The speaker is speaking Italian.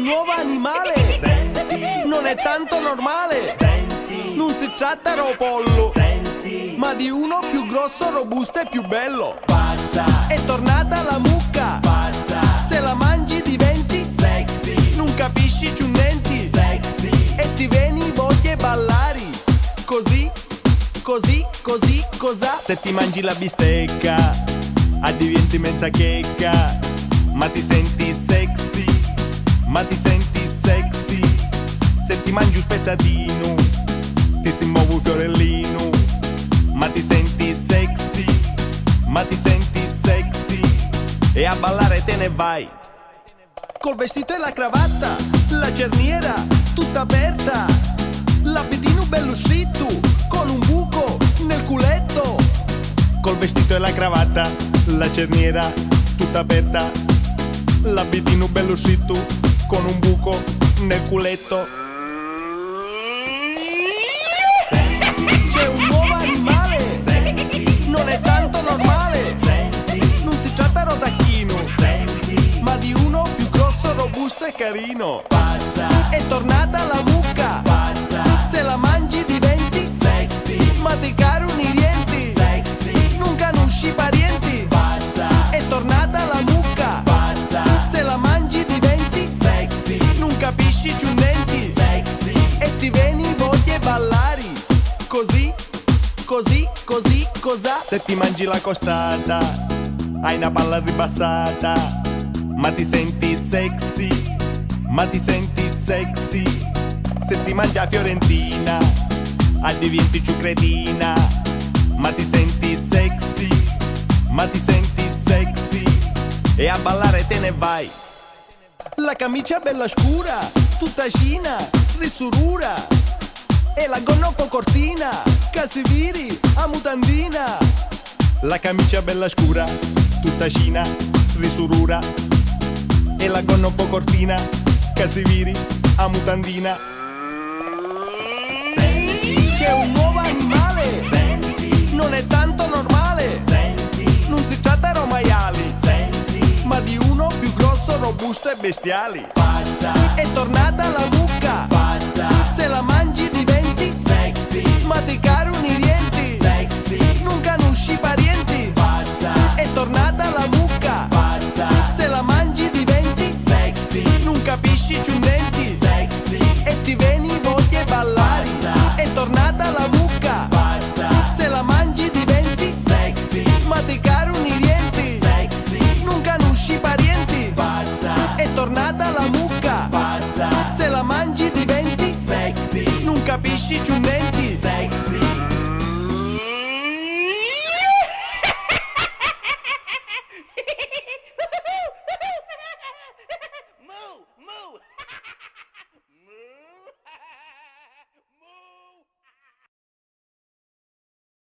un nuovo animale. Senti, Non è tanto normale. senti, Non si tratta di un pollo, senti, ma di uno più grosso, robusto e più bello. pazza, È tornata la mucca. pazza, Se la mangi diventi sexy, non capisci ciù niente. sexy, E ti vieni voglia ballare. Così, così, così, cosa? Se ti mangi la bistecca, diventi mezza checca. Ma ti senti sexy, ma ti senti sexy. Se ti mangi un spezzatino, ti si muove un fiorellino. Ma ti senti sexy, ma ti senti sexy. E a ballare te ne vai. Col vestito e la cravatta, la cerniera tutta aperta, l'abitino bello uscito, con un buco nel culetto. Col vestito e la cravatta, la cerniera tutta aperta, l'abitino bello uscito, con un buco nel culetto. C'è un nuovo animale, senti, non è tanto normale. senti, Non si tratta di tacchino, senti, ma di uno più grosso, robusto e carino. pazza, È tornata la mucca, pazza, se la mangi diventi sexy, ma ti caro i rienti, sexy, non conosci i parienti. pazza, È tornata la mucca, pazza, se la mangi diventi sexy, non capisci ciù niente. sexy, E ti vieni voglia ballare. Così, così, così, cosa? Se ti mangi la costata, hai una palla ribassata, ma ti senti sexy, ma ti senti sexy. Se ti mangi la fiorentina, diventi più cretina, ma ti senti sexy, ma ti senti sexy. E a ballare te ne vai. La camicia bella scura, tutta cina, risurura. E la gonna un po' cortina, che si viri a mutandina. La camicia bella scura, tutta cina, risurura. E la gonna un po' cortina, che si viri a mutandina. senti, C'è un nuovo animale, senti, non è tanto normale. senti, Non si tratta di maiali, senti, ma di uno più grosso, robusto e bestiali. pazza, È tornata la mucca, pazza, se la mangi diventi sexy, ma ti caro i rienti, sexy, non conosci i parienti. pazza, È tornata la mucca, pazza, se la mangi diventi sexy, non capisci ciù niente. sexy, E ti vieni voglia ballare. È tornata la mucca, pazza, se la mangi diventi sexy, ma ti caro i rienti, sexy, non conosci i parienti. pazza, È tornata la mucca, pazza, se la mangi diventi sexy, non capisci ciù niente.